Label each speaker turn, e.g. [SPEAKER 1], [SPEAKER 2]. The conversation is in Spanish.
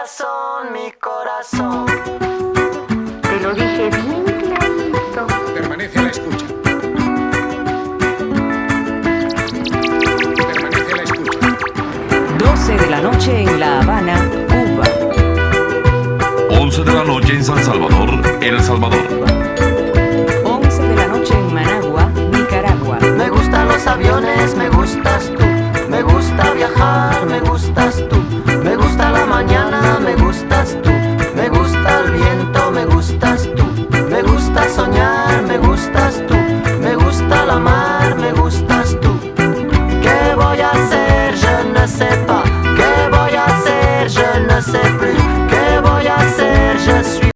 [SPEAKER 1] corazón, mi corazón.
[SPEAKER 2] Te lo dije bien clarito.
[SPEAKER 3] Permanece a la escucha. Permanece a la escucha.
[SPEAKER 4] 12 de la noche en La Habana, Cuba.
[SPEAKER 5] 11 de la noche en San Salvador, El Salvador.
[SPEAKER 4] 11 de la noche en Managua, Nicaragua.
[SPEAKER 1] Me gustan los aviones, me gustas tú. Me gusta viajar, me gustas tú. Me gusta la mañana, me gustas tú. Me gusta el viento, me gustas tú. Me gusta soñar, me gusta